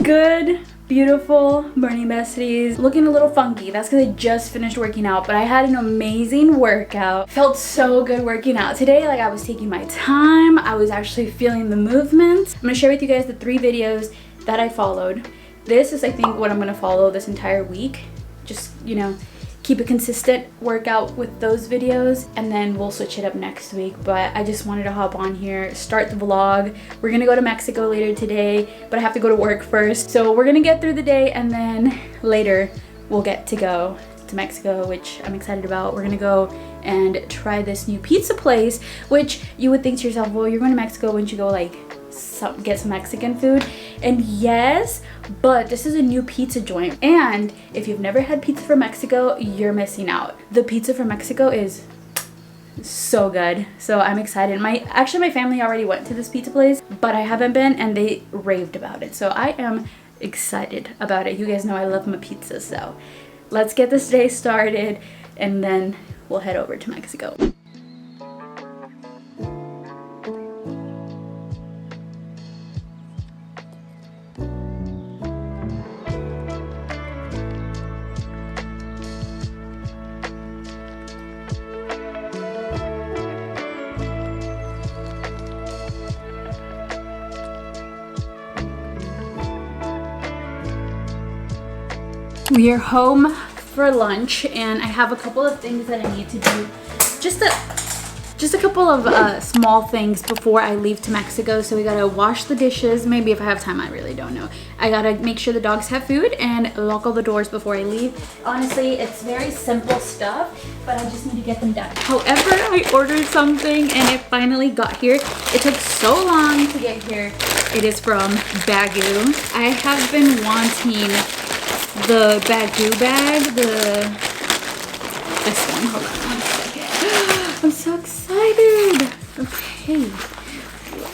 Good, beautiful morning, besties. Looking a little funky. That's because I just finished working out, but I had an amazing workout. Felt so good working out today. Like, I was taking my time. I was actually feeling the movements. I'm gonna share with you guys the 3 videos that I followed. This is, I think, what I'm gonna follow this entire week. Just, you know, keep a consistent workout with those videos, and then we'll switch it up next week. But I just wanted to hop on here, start the vlog. We're gonna go to Mexico later today, but I have to go to work first. So we're gonna get through the day, and then later we'll get to go to Mexico, which I'm excited about. We're gonna go and try this new pizza place, which you would think to yourself, well, you're going to Mexico, wouldn't you go like get some Mexican food? And yes, but this is a new pizza joint, and if you've never had pizza from Mexico, you're missing out. The pizza from Mexico is so good, so I'm excited. My family already went to this pizza place, but I haven't been, and they raved about it, so I am excited about it. You guys know I love my pizza, so let's get this day started, and then we'll head over to Mexico. We are home for lunch, and I have a couple of things that I need to do. Just a couple of small things before I leave to Mexico. So we gotta wash the dishes. Maybe if I have time, I really don't know. I gotta make sure the dogs have food and lock all the doors before I leave. Honestly, it's very simple stuff, but I just need to get them done. However, I ordered something and it finally got here. It took so long to get here. It is from Bagu. I have been wanting the Bagu bag, this one. Hold on 1 second. I'm so excited. Okay.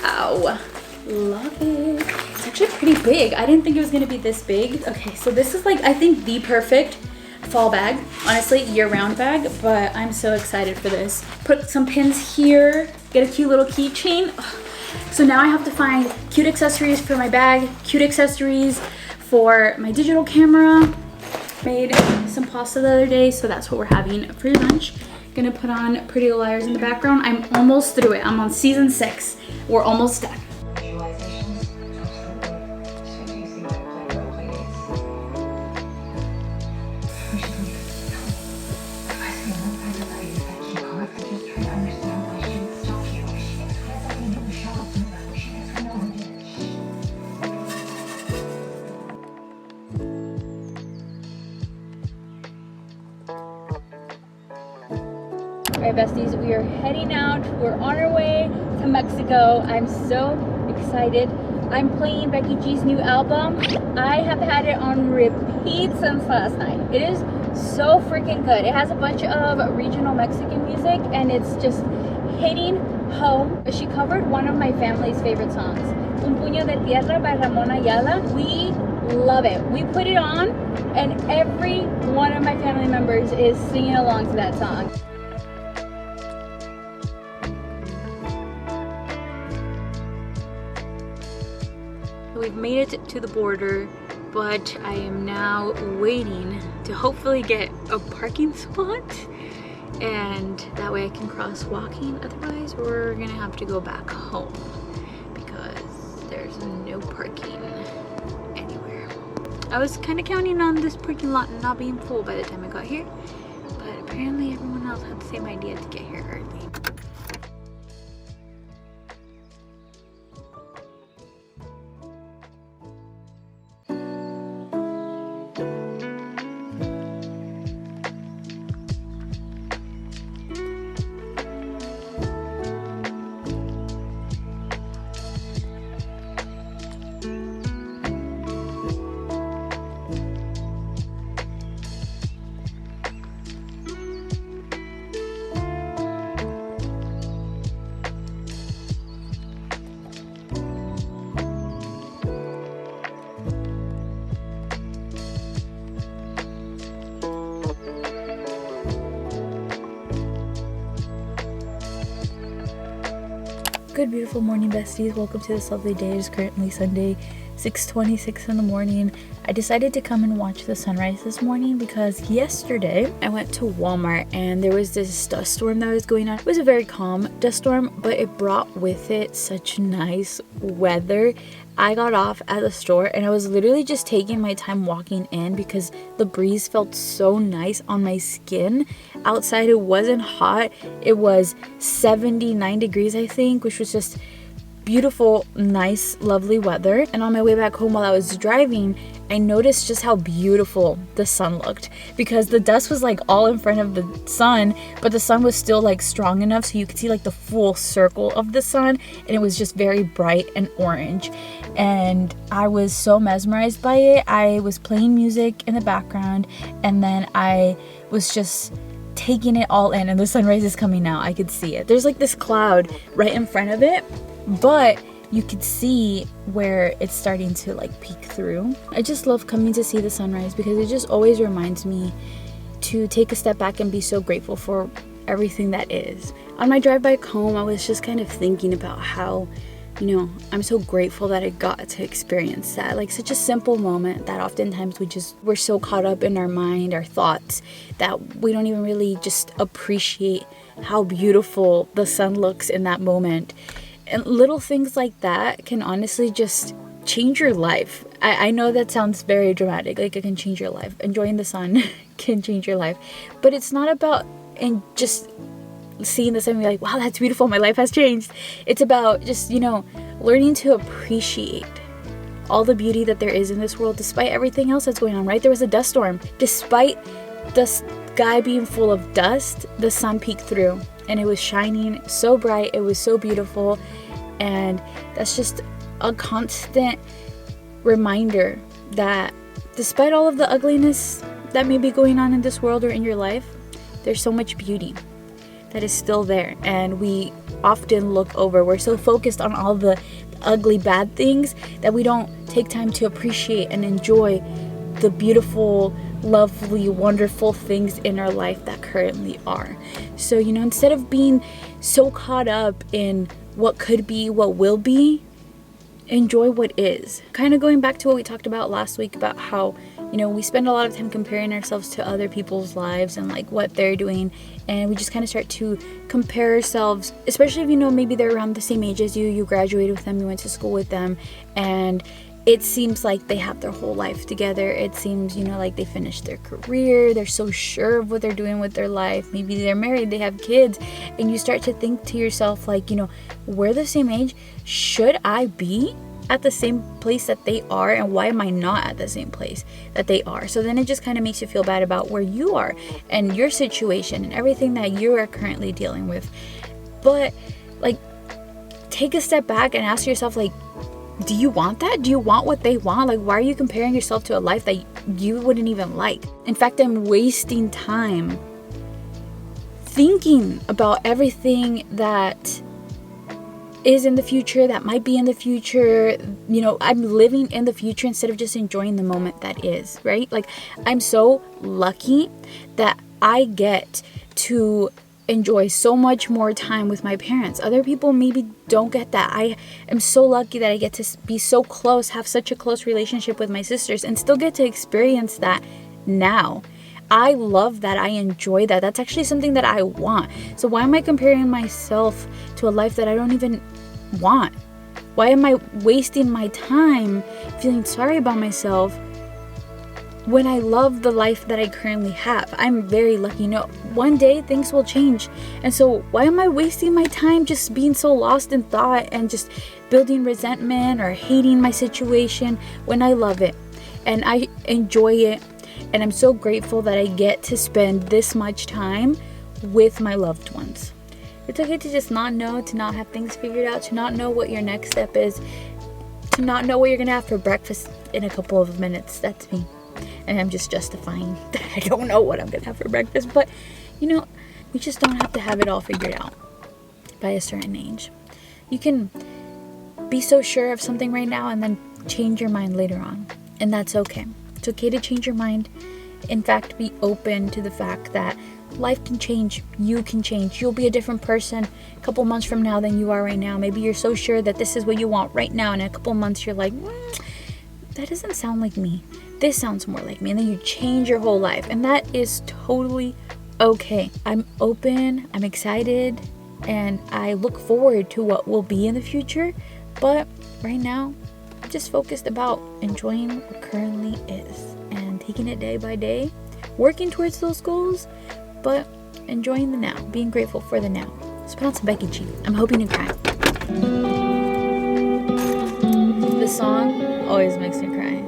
Wow. Love it. It's actually pretty big. I didn't think it was gonna be this big. Okay, so this is like, I think, the perfect fall bag. Honestly, year-round bag, but I'm so excited for this. Put some pins here, get a cute little keychain. So now I have to find cute accessories for my bag, cute accessories for my digital camera. Made some pasta the other day, so that's what we're having for lunch. Gonna put on Pretty Little Liars in the background. I'm almost through it. I'm on season 6. We're almost done. Alright, besties, we are heading out. We're on our way to Mexico. I'm so excited. I'm playing Becky G's new album. I have had it on repeat since last night. It is so freaking good. It has a bunch of regional Mexican music, and it's just hitting home. She covered one of my family's favorite songs, Un Puño de Tierra by Ramon Ayala. We love it. We put it on, and every one of my family members is singing along to that song. We've made it to the border, but I am now waiting to hopefully get a parking spot, and that way I can cross walking. Otherwise, we're gonna have to go back home because there's no parking anywhere. I was kind of counting on this parking lot not being full by the time I got here, but apparently everyone else had the same idea to get here early. Good beautiful morning, besties. Welcome to this lovely day. It is currently Sunday, 6:26 in the morning. I decided to come and watch the sunrise this morning because yesterday I went to Walmart and there was this dust storm that was going on. It was a very calm dust storm, but it brought with it such nice weather. I got off at the store and I was literally just taking my time walking in because the breeze felt so nice on my skin. Outside it wasn't hot. It was 79 degrees, I think, which was just beautiful, nice, lovely weather. And on my way back home while I was driving, I noticed just how beautiful the sun looked because the dust was like all in front of the sun, but the sun was still like strong enough so you could see like the full circle of the sun, and it was just very bright and orange. And I was so mesmerized by it. I was playing music in the background and then I was just taking it all in, and the sunrise is coming out. I could see it. There's like this cloud right in front of it, but you could see where it's starting to like peek through. I just love coming to see the sunrise because it just always reminds me to take a step back and be so grateful for everything that is. On my drive back home, I was just kind of thinking about how, I'm so grateful that I got to experience that. Like such a simple moment that oftentimes we're so caught up in our mind, our thoughts, that we don't even really just appreciate how beautiful the sun looks in that moment. And little things like that can honestly just change your life. I know that sounds very dramatic, like it can change your life. Enjoying the sun can change your life. But it's not about just seeing the sun and be like, wow, that's beautiful, my life has changed. It's about just, learning to appreciate all the beauty that there is in this world despite everything else that's going on, right? There was a dust storm. Despite the sky being full of dust, the sun peeked through. And it was shining so bright. It was so beautiful. And that's just a constant reminder that despite all of the ugliness that may be going on in this world or in your life, there's so much beauty that is still there. And we often look over. We're so focused on all the ugly, bad things that we don't take time to appreciate and enjoy the beautiful, lovely, wonderful things in our life that currently are. So, instead of being so caught up in what could be, what will be, enjoy what is. Kind of going back to what we talked about last week about how, we spend a lot of time comparing ourselves to other people's lives and like what they're doing. And we just kind of start to compare ourselves, especially if maybe they're around the same age as you, you graduated with them, you went to school with them, and it seems like they have their whole life together. It seems, like they finished their career. They're so sure of what they're doing with their life. Maybe they're married, they have kids. And you start to think to yourself, like, we're the same age. Should I be at the same place that they are? And why am I not at the same place that they are? So then it just kind of makes you feel bad about where you are and your situation and everything that you are currently dealing with. But, like, take a step back and ask yourself, like, do you want that? Do you want what they want? Like, why are you comparing yourself to a life that you wouldn't even like? In fact, I'm wasting time thinking about everything that is in the future, that might be in the future. I'm living in the future instead of just enjoying the moment that is, right? Like, I'm so lucky that I get to enjoy so much more time with my parents. Other people maybe don't get that. I am so lucky that I get to be so close, have such a close relationship with my sisters, and still get to experience that now. I love that. I enjoy that. That's actually something that I want. So why am I comparing myself to a life that I don't even want? Why am I wasting my time feeling sorry about myself when I love the life that I currently have? I'm very lucky. One day things will change. And so why am I wasting my time just being so lost in thought and just building resentment or hating my situation when I love it and I enjoy it? And I'm so grateful that I get to spend this much time with my loved ones. It's okay to just not know, to not have things figured out, to not know what your next step is, to not know what you're going to have for breakfast in a couple of minutes. That's me. And I'm just justifying that I don't know what I'm going to have for breakfast. But, we just don't have to have it all figured out by a certain age. You can be so sure of something right now and then change your mind later on. And that's okay. It's okay to change your mind In fact, be open to the fact that life can change. You can change. You'll be a different person a couple months from now than you are right now. Maybe you're so sure that this is what you want right now, and in a couple months you're like, that doesn't sound like me. This sounds more like me. And then you change your whole life, and that is totally okay. I'm open, I'm excited, and I look forward to what will be in the future. But right now, I'm just focused about enjoying what currently is and taking it day by day, working towards those goals, but enjoying the now, being grateful for the now. Let's put on some Becky G. I'm hoping to cry. This song always makes me cry.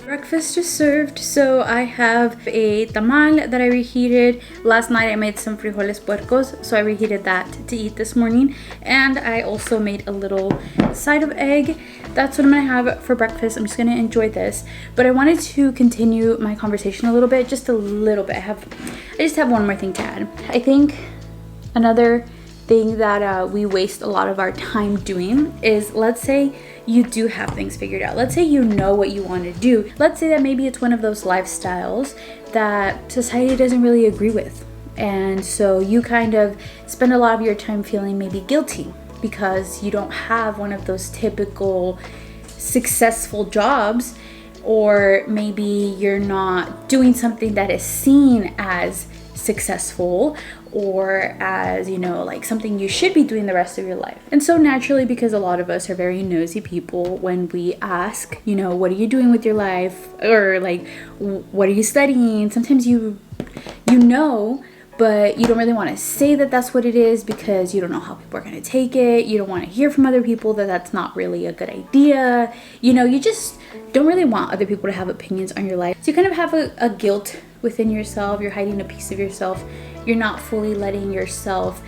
Breakfast just served, so I have a tamal that I reheated. Last night I made some frijoles puercos, so I reheated that to eat this morning. And I also made a little side of egg. That's what I'm gonna have for breakfast. I'm just gonna enjoy this. But I wanted to continue my conversation a little bit, just a little bit. I just have one more thing to add. I think another thing that we waste a lot of our time doing is, let's say you do have things figured out. Let's say you know what you want to do. Let's say that maybe it's one of those lifestyles that society doesn't really agree with. And so you kind of spend a lot of your time feeling maybe guilty because you don't have one of those typical successful jobs, or maybe you're not doing something that is seen as successful or as, you know, like something you should be doing the rest of your life. And so naturally, because a lot of us are very nosy people, when we ask, you know, what are you doing with your life, or like, what are you studying, sometimes you know, but you don't really want to say that that's what it is because you don't know how people are going to take it. You don't want to hear from other people that that's not really a good idea. You know, you just don't really want other people to have opinions on your life. So you kind of have a guilt within yourself. You're hiding a piece of yourself. You're not fully letting yourself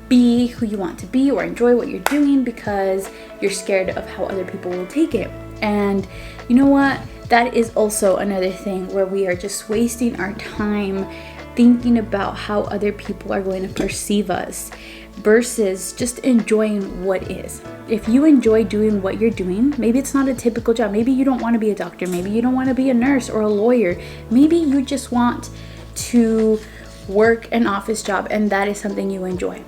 be who you want to be or enjoy what you're doing because you're scared of how other people will take it. And you know what? That is also another thing where we are just wasting our time thinking about how other people are going to perceive us versus just enjoying what is. If you enjoy doing what you're doing, maybe it's not a typical job. Maybe you don't want to be a doctor. Maybe you don't want to be a nurse or a lawyer. Maybe you just want to work an office job and that is something you enjoy.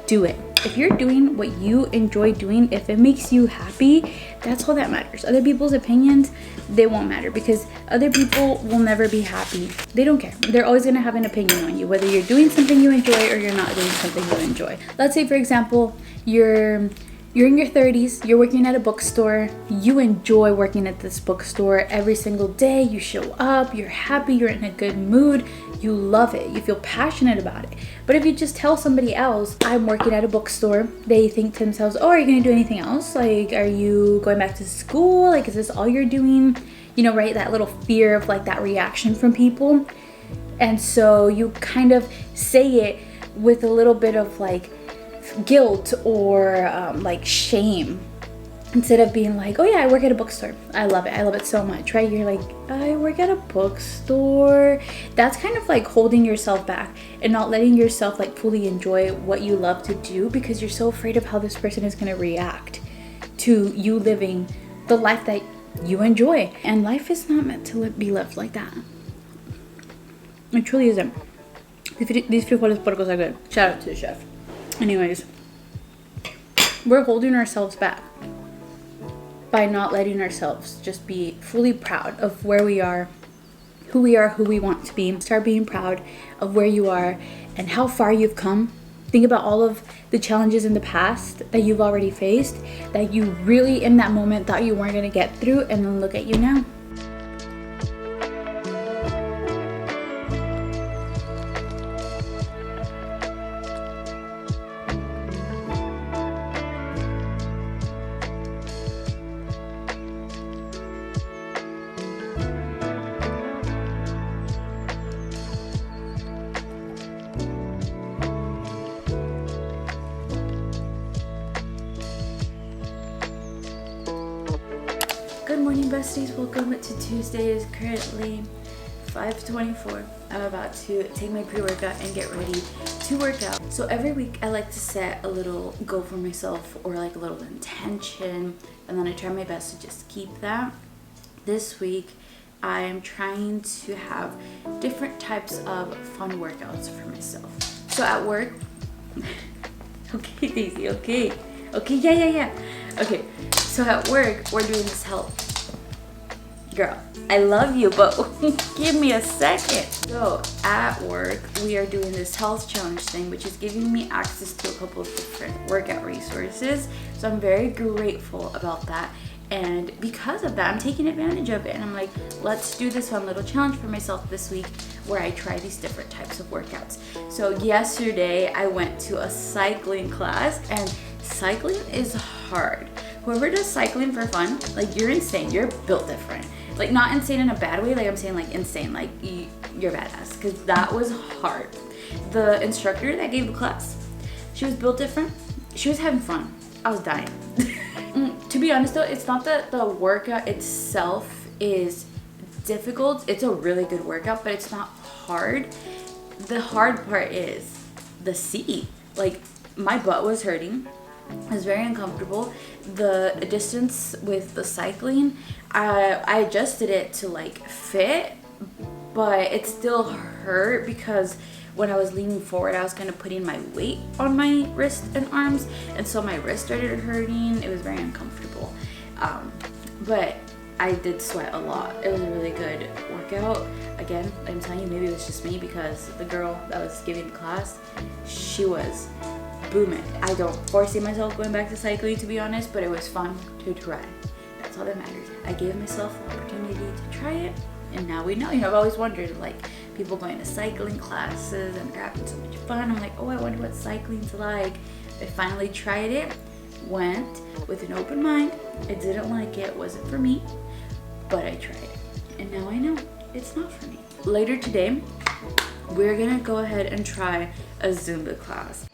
Do it. If you're doing what you enjoy doing, if it makes you happy, that's all that matters. Other people's opinions, they won't matter because other people will never be happy. They don't care. They're always going to have an opinion on you, whether you're doing something you enjoy or you're not doing something you enjoy. Let's say, for example, you're in your 30s, you're working at a bookstore, you enjoy working at this bookstore every single day, you show up, you're happy, you're in a good mood, you love it, you feel passionate about it. But if you just tell somebody else, I'm working at a bookstore, they think to themselves, oh, are you gonna do anything else? Like, are you going back to school? Like, is this all you're doing? You know, right? That little fear of like that reaction from people. And so you kind of say it with a little bit of like guilt or like shame, instead of being like, oh yeah, I work at a bookstore, I love it so much, right? You're like, I work at a bookstore. That's kind of like holding yourself back and not letting yourself like fully enjoy what you love to do because you're so afraid of how this person is going to react to you living the life that you enjoy. And life is not meant to be lived like that. It truly isn't. These frijoles puercos are good. Shout out to the chef. Anyways, we're holding ourselves back by not letting ourselves just be fully proud of where we are, who we want to be. Start being proud of where you are and how far you've come. Think about all of the challenges in the past that you've already faced, that you really in that moment thought you weren't going to get through, and then look at you now. besties, welcome to Tuesday. It's currently 5:24. I'm about to take my pre-workout and get ready to work out. So every week I like to set a little goal for myself or like a little intention, and then I try my best to just keep that. This week I am trying to have different types of fun workouts for myself. So at work, okay Daisy, okay, yeah. Okay, so at work we're doing this health. Girl, I love you, but give me a second. So at work, we are doing this health challenge thing, which is giving me access to a couple of different workout resources. So I'm very grateful about that. And because of that, I'm taking advantage of it. And I'm like, let's do this fun little challenge for myself this week where I try these different types of workouts. So yesterday I went to a cycling class, and cycling is hard. Whoever does cycling for fun, like, you're insane. You're built different. Like, not insane in a bad way, like I'm saying like insane, like you're badass, because that was hard. The instructor that gave the class, she was built different. She was having fun. I was dying. To be honest though, it's not that the workout itself is difficult. It's a really good workout, but it's not hard. The hard part is the seat. Like, my butt was hurting. It was very uncomfortable. The distance with the cycling, I adjusted it to like fit, but it still hurt because when I was leaning forward, I was kind of putting my weight on my wrist and arms, and so my wrist started hurting. It was very uncomfortable. But I did sweat a lot. It was a really good workout. Again, I'm telling you, maybe it was just me, because the girl that was giving the class, she was booming. I don't foresee myself going back to cycling, to be honest, but it was fun to try. That's all that matters. I gave myself the opportunity to try it, and now we know. You know, I've always wondered, like, people going to cycling classes and they're having so much fun. I'm like, oh, I wonder what cycling's like. I finally tried it, went with an open mind. I didn't like it, wasn't for me, but I tried it, and now I know it's not for me. Later today, we're gonna go ahead and try a Zumba class.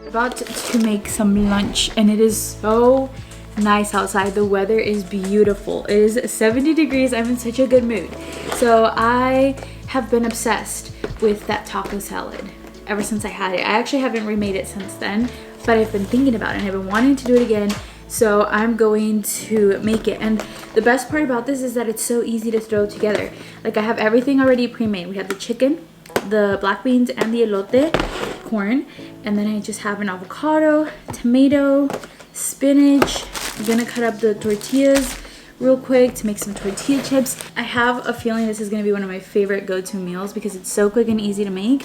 About to make some lunch, and it is so nice outside. The weather is beautiful. It is 70 degrees. I'm in such a good mood. So I have been obsessed with that taco salad ever since I had it. I actually haven't remade it since then, but I've been thinking about it and I've been wanting to do it again. So I'm going to make it. And the best part about this is that it's so easy to throw together. Like, I have everything already pre-made. We have the chicken, the black beans, and the elote corn, and then I just have an avocado, tomato, spinach. I'm gonna cut up the tortillas real quick to make some tortilla chips. I have a feeling this is gonna be one of my favorite go-to meals because it's so quick and easy to make.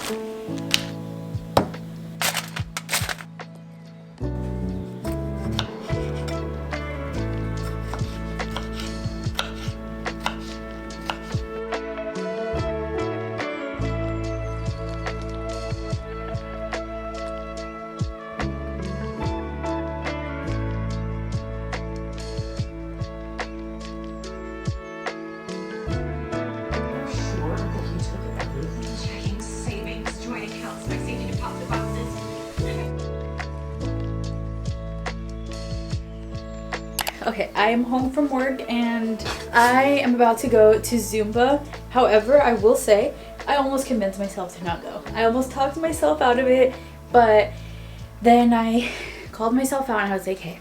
Okay, I am home from work and I am about to go to Zumba. However, I will say, I almost convinced myself to not go. I almost talked myself out of it, but then I called myself out and I was like, hey,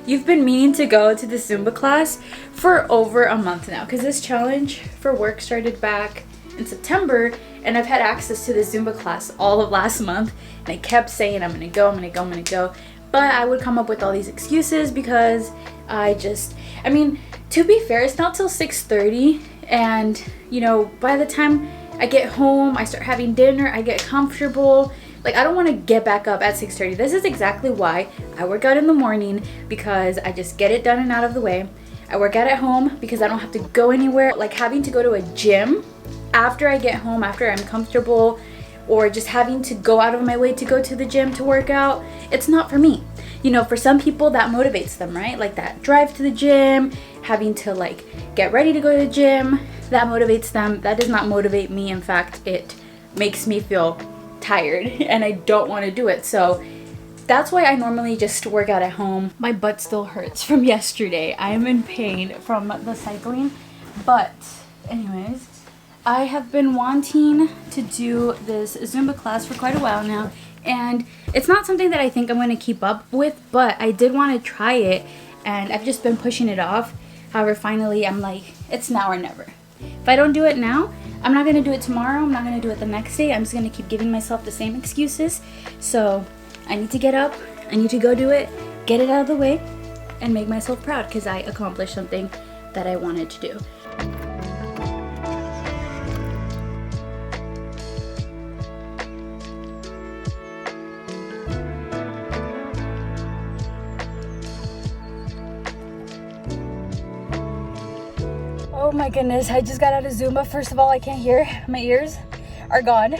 you've been meaning to go to the Zumba class for over a month now, because this challenge for work started back in September, and I've had access to the Zumba class all of last month, and I kept saying I'm gonna go, but I would come up with all these excuses because I mean, to be fair, it's not till 6:30, and you know, by the time I get home, I start having dinner, I get comfortable, Like, I don't want to get back up at 6:30. This is exactly why I work out in the morning, because I just get it done and out of the way. I work out at home because I don't have to go anywhere. Like, having to go to a gym after I get home, after I'm comfortable, or just having to go out of my way to go to the gym to work out, it's not for me. You know, for some people that motivates them, right? Like that drive to the gym, having to like get ready to go to the gym, that motivates them. That does not motivate me. In fact, it makes me feel tired and I don't want to do it. So that's why I normally just work out at home. My butt still hurts from yesterday. I am in pain from the cycling. But anyways, I have been wanting to do this Zumba class for quite a while now, and it's not something that I think I'm going to keep up with, but I did want to try it, and I've just been pushing it off. However, finally I'm like, it's now or never. If I don't do it now, I'm not going to do it tomorrow, I'm not going to do it the next day. I'm just going to keep giving myself the same excuses. So I need to get up, I need to go do it, get it out of the way, and make myself proud because I accomplished something that I wanted to do. Oh my goodness, I just got out of Zumba. First of all, I can't hear. My ears are gone.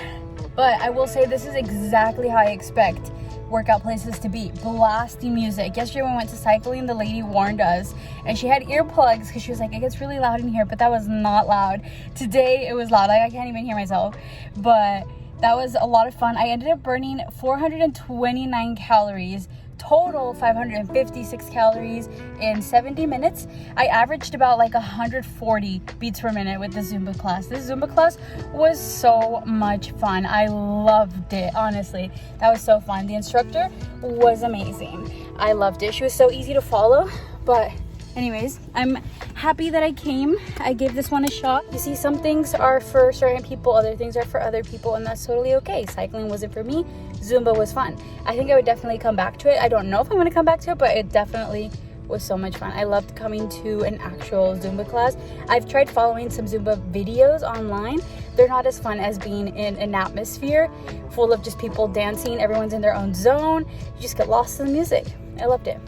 But I will say this is exactly how I expect workout places to be. Blasting music. Yesterday when we went to cycling, the lady warned us and she had earplugs because she was like, it gets really loud in here, but that was not loud. Today it was loud. Like, I can't even hear myself. But that was a lot of fun. I ended up burning 429 calories. Total 556 calories in 70 minutes. I averaged about like 140 beats per minute with the Zumba class. This Zumba class was so much fun. I loved it, honestly. That was so fun. The instructor was amazing. I loved it. She was so easy to follow. But anyways, I'm happy that I came. I gave this one a shot. You see, some things are for certain people, other things are for other people, and that's totally okay. Cycling wasn't for me. Zumba was fun. I think I would definitely come back to it. I don't know if I'm going to come back to it, but it definitely was so much fun. I loved coming to an actual Zumba class. I've tried following some Zumba videos online. They're not as fun as being in an atmosphere full of just people dancing. Everyone's in their own zone. You just get lost in the music. I loved it.